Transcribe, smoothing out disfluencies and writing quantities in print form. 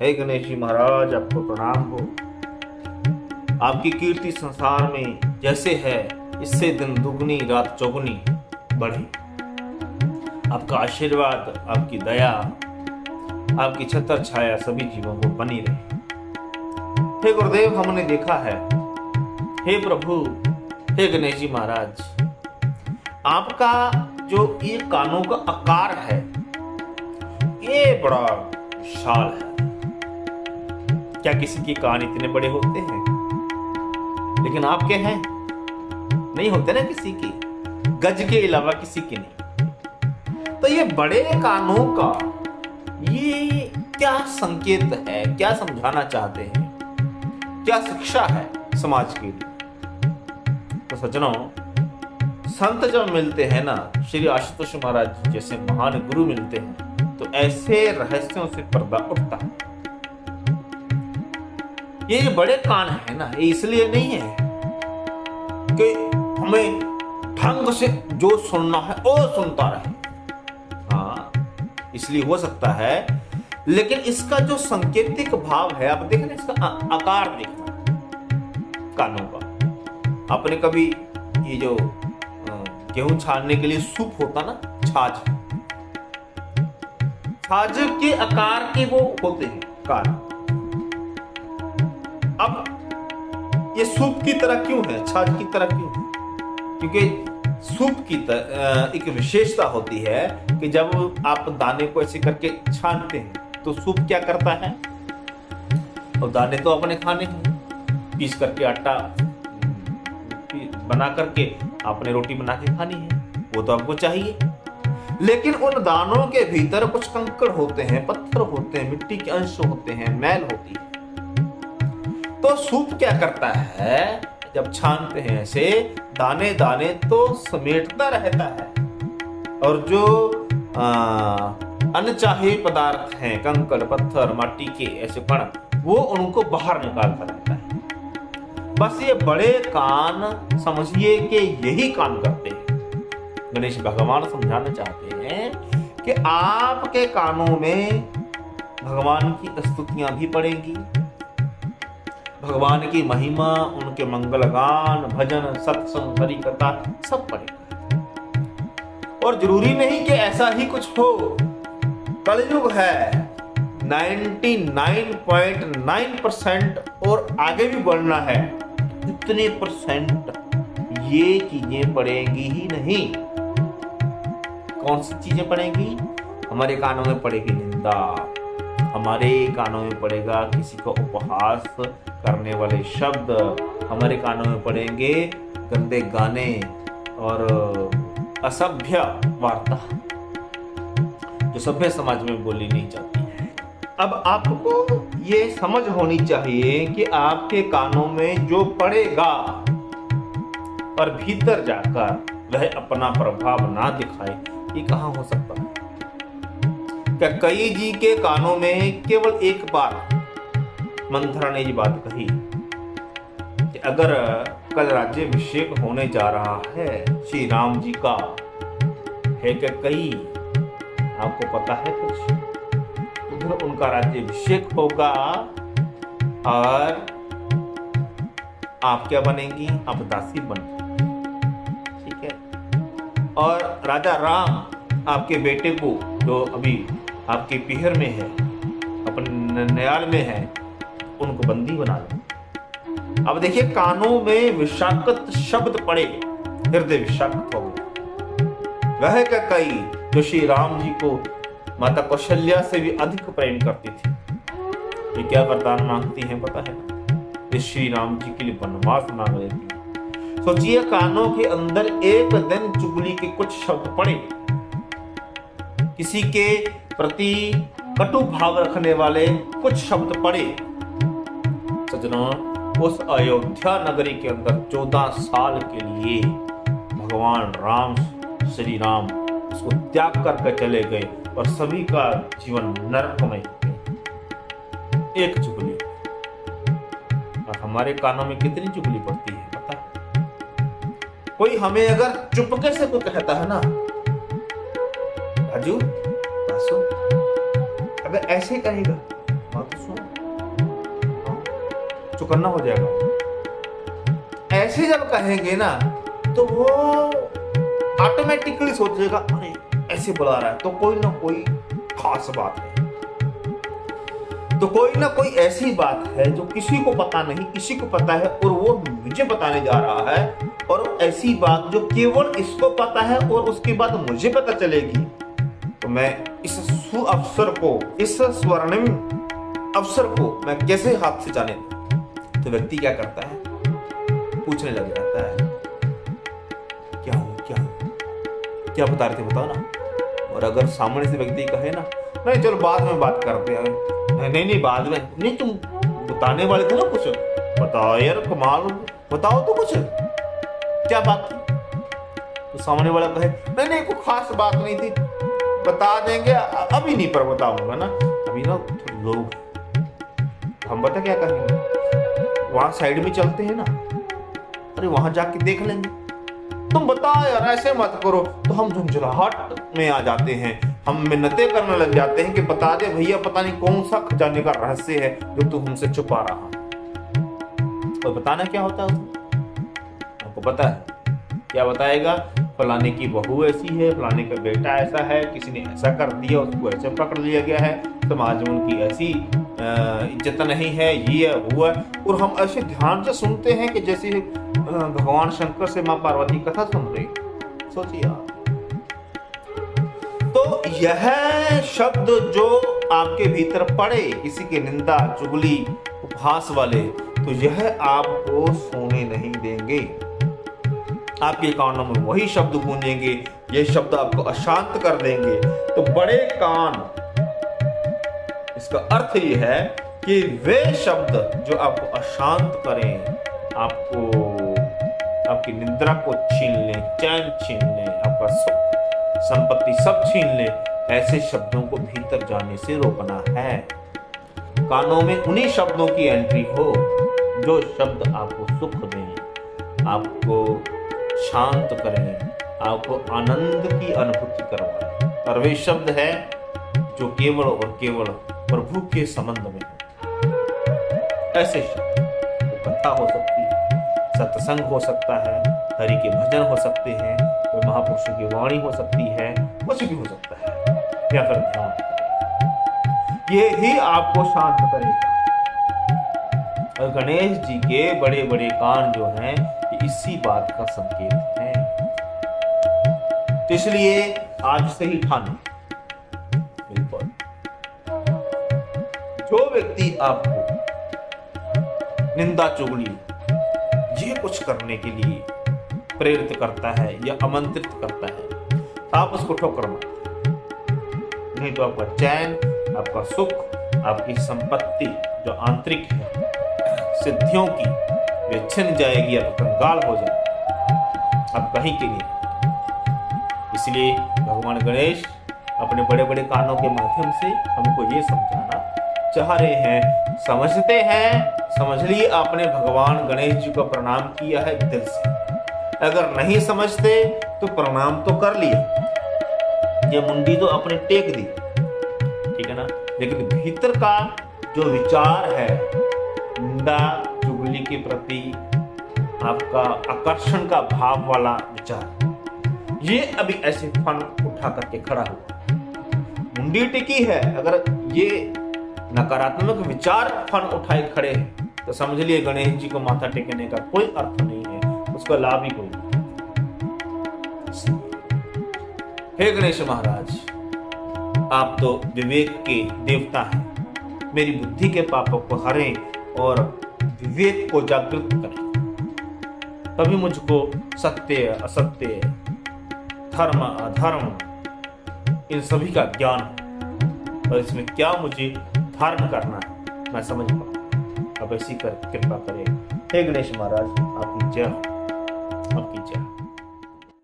हे गणेश जी महाराज, आपको प्रणाम हो। आपकी कीर्ति संसार में जैसे है, इससे दिन दुगनी रात चौगुनी बढ़े। आपका आशीर्वाद, आपकी दया, आपकी छत्र छाया सभी जीवों को बनी रहे। हे गुरुदेव, हमने देखा है, हे प्रभु, हे गणेश जी महाराज, आपका जो ये कानों का आकार है ये बड़ा विशाल है। क्या किसी के कान इतने बड़े होते हैं? लेकिन आपके हैं, नहीं होते ना किसी की, गज के अलावा किसी के नहीं। तो ये बड़े कानों का ये क्या संकेत है, क्या समझाना चाहते हैं, क्या शिक्षा है समाज के लिए? तो सज्जनों, संत जब मिलते हैं ना, श्री आशुतोष महाराज जैसे महान गुरु मिलते हैं, तो ऐसे रहस्यों से पर्दा उठता है। ये जो बड़े कान है ना, ये इसलिए नहीं है कि हमें ढंग से जो सुनना है वो सुनता रहे। हाँ, इसलिए हो सकता है, लेकिन इसका जो सांकेतिक भाव है, आप देखना, इसका आकार देखना कानों का। आपने कभी ये जो गेहूं छानने के लिए सूप होता ना, छाछ के आकार के वो होते हैं कान। अब ये सूप की तरह क्यों है, छाछ की तरह क्यों है? क्योंकि सूप की एक विशेषता होती है कि जब आप दाने को ऐसे करके छानते हैं तो सूप क्या करता है, और दाने तो अपने खाने हैं, पीस करके आटा बना करके आपने रोटी बना के खानी है, वो तो आपको चाहिए। लेकिन उन दानों के भीतर कुछ कंकड़ होते हैं, पत्थर होते हैं, मिट्टी के अंश होते हैं, मैल होती है। तो सूप क्या करता है, जब छानते हैं ऐसे दाने दाने तो समेटता रहता है, और जो अनचाहे पदार्थ हैं, कंकड़ पत्थर माटी के ऐसे कण, वो उनको बाहर निकालता रहता है। बस ये बड़े कान समझिए कि यही काम करते हैं। गणेश भगवान समझाना चाहते हैं कि आपके कानों में भगवान की स्तुतियां भी पड़ेंगी, भगवान की महिमा, उनके मंगल गान, भजन, सत्संग, हरि कथा सब पड़ेगा। और जरूरी नहीं कि ऐसा ही कुछ हो। कलयुग है, 99.9% और आगे भी बढ़ना है, इतने परसेंट ये चीजें पड़ेंगी ही नहीं। कौन सी चीजें पड़ेंगी? हमारे कानों में पड़ेगी निंदा, हमारे कानों में पड़ेगा किसी का उपहास करने वाले शब्द, हमारे कानों में पड़ेंगे गंदे गाने और असभ्य वार्ता, जो सभ्य समाज में बोली नहीं जाती है। अब आपको ये समझ होनी चाहिए कि आपके कानों में जो पड़ेगा और भीतर जाकर वह अपना प्रभाव ना दिखाए, ये कहाँ हो सकता है? क्या कई जी के कानों में केवल एक बार मंथरा ने ये बात कही कि अगर कल राज्याभिषेक होने जा रहा है श्री राम जी का, है क्या कई आपको पता है कुछ? उधर उनका राज्याभिषेक होगा और आप क्या बनेंगी? आप दासी बन, ठीक है। और राजा राम आपके बेटे को, जो अभी आपके पीहर में है, अपने ननिहाल में है, उनको बंदी बना लो। अब देखिए, कानों में विषाक्त शब्द पड़े, हृदय विषाक्त हो गया। वह क्या कई जो श्री राम जी को माता कौशल्या से भी अधिक प्रेम करती थी, ये क्या वरदान मांगती हैं पता है ना? ये श्री राम जी के लिए वनवास मांग रही थी। सोचिए, कानों के अंदर एक दिन चुगली के कुछ शब्द पड़े, किसी के प्रति कटु भाव रखने वाले कुछ शब्द पड़े। सज्जनों, उस अयोध्या नगरी के अंदर 14 साल के लिए भगवान राम, श्री राम उसको त्याग करके चले गए और सभी का जीवन नरकमय हो गया, एक चुगली। और हमारे कानों में कितनी चुगली पड़ती है पता है? कोई हमें अगर चुपके से कोई कहता है ना, राजू सुन, अगर ऐसे कहेगा बात सुन, चौकन्ना हो जाएगा। ऐसे जब कहेंगे ना तो वो ऑटोमेटिकली सोचेगा अरे ऐसे बुला रहा है तो कोई ना कोई खास बात है, तो कोई ना कोई ऐसी बात है जो किसी को पता नहीं, किसी को पता है और वो मुझे बताने जा रहा है, और ऐसी बात जो केवल इसको पता है और उसके बाद मुझे पता चलेगी। तो मैं इस सुअवसर को, इस स्वर्णिम अवसर को मैं कैसे हाथ से जाने दूं? तो व्यक्ति क्या करता है, पूछने लग जाता है क्या हो, क्या बता रहे थे बताओ ना। और अगर सामने से व्यक्ति कहे ना नहीं चलो बाद में बात करते हैं, नहीं बाद में नहीं, तुम बताने वाले थे ना कुछ, बताओ यार कमाल, बताओ तो कुछ क्या बात थी। तो सामने वाला कहे नहीं कोई खास बात नहीं थी, बता देंगे अभी नहीं पर बताऊंगा ना, अभी ना लोग हम बता क्या कहेंगे, वहां साइड में चलते हैं ना, अरे वहां जाके देख लेंगे, तुम बताओ यार ऐसे मत करो। तो हम झुंझलाहट में आ जाते हैं, हम मिन्नतें करने लग जाते हैं कि बता दे भैया पता नहीं कौन सा खजाने का रहस्य है जो तू हमसे छुपा रहा। तो बताना क्या होता है उसमें, आपको पता है क्या बताएगा, फलाने की बहू ऐसी है, फलाने का बेटा ऐसा है, किसी ने ऐसा कर दिया, उसको ऐसे पकड़ लिया गया है, समाज में उनकी ऐसी इज्जत नहीं है, ये हुआ। और हम ऐसे ध्यान से सुनते हैं कि जैसे भगवान शंकर से माँ पार्वती कथा सुन रही। सोचिए आप, तो यह शब्द जो आपके भीतर पड़े किसी के निंदा चुगली उपहास वाले, तो यह आपको सोने नहीं देंगे, आपके कानों में वही शब्द गूंजेंगे, ये शब्द आपको अशांत कर देंगे। तो बड़े कान, इसका अर्थ ये है कि वे शब्द जो आपको अशांत करें, आपको आपकी निद्रा को छीन लें, चैन छीन लें, आपका सुख संपत्ति सब छीन लें, ऐसे शब्दों को भीतर जाने से रोकना है। कानों में उन्हीं शब्दों की एंट्री हो जो शब्द आपको सुख दें, आपको शांत करें, आपको आनंद की अनुभूति करवाएं। और वे शब्द है जो केवल और केवल प्रभु के संबंध में है। ऐसे शब्द कथा हो सकती है, सत्संग हो सकता है, हरि के भजन हो सकते हैं, कोई महापुरुषों की वाणी हो सकती है, कुछ भी हो सकता है, या फिर ध्यान। ये ही आपको शांत करेगा। और गणेश जी के बड़े बड़े कान जो हैं इसी बात का संकेत है। तो इसलिए आज से ही ठानो, बिल्कुल जो व्यक्ति आपको निंदा चुगली ये कुछ करने के लिए प्रेरित करता है या आमंत्रित करता है, आप उसको ठोकर मत, नहीं तो आपका चैन, आपका सुख, आपकी संपत्ति जो आंतरिक है सिद्धियों की, वे छिन जाएगी, आप कंगाल हो जाए, आप कहीं के लिए। इसलिए भगवान गणेश अपने बड़े बड़े कानों के माध्यम से हमको ये समझाना चाह रहे हैं। समझते हैं, समझ लिए आपने भगवान गणेश जी को प्रणाम किया है दिल से। अगर नहीं समझते तो प्रणाम तो कर लिया, ये मुंडी तो अपने टेक दी, ठीक है ना, लेकिन भीतर का जो विचार है निंदा चुगली के प्रति आपका आकर्षण का भाव वाला विचार, ये अभी ऐसे फन उठा करके खड़ा हुआ, मुंडी टिकी है। अगर ये नकारात्मक विचार फन उठाए खड़े हैं तो समझ लिए गणेश जी को माथा टेकने का कोई अर्थ नहीं है, उसका लाभ ही कोई नहीं। हे गणेश महाराज, आप तो विवेक के देवता हैं, मेरी बुद्धि के पापों को हरें और विवेक को जागृत करें, तभी मुझको सत्य असत्य, धर्म अधर्म इन सभी का ज्ञान हो, और इसमें क्या मुझे धारण करना है मैं समझ पाऊं। अब ऐसी कर कृपा करें। हे गणेश महाराज, आपकी जय, आपकी जय।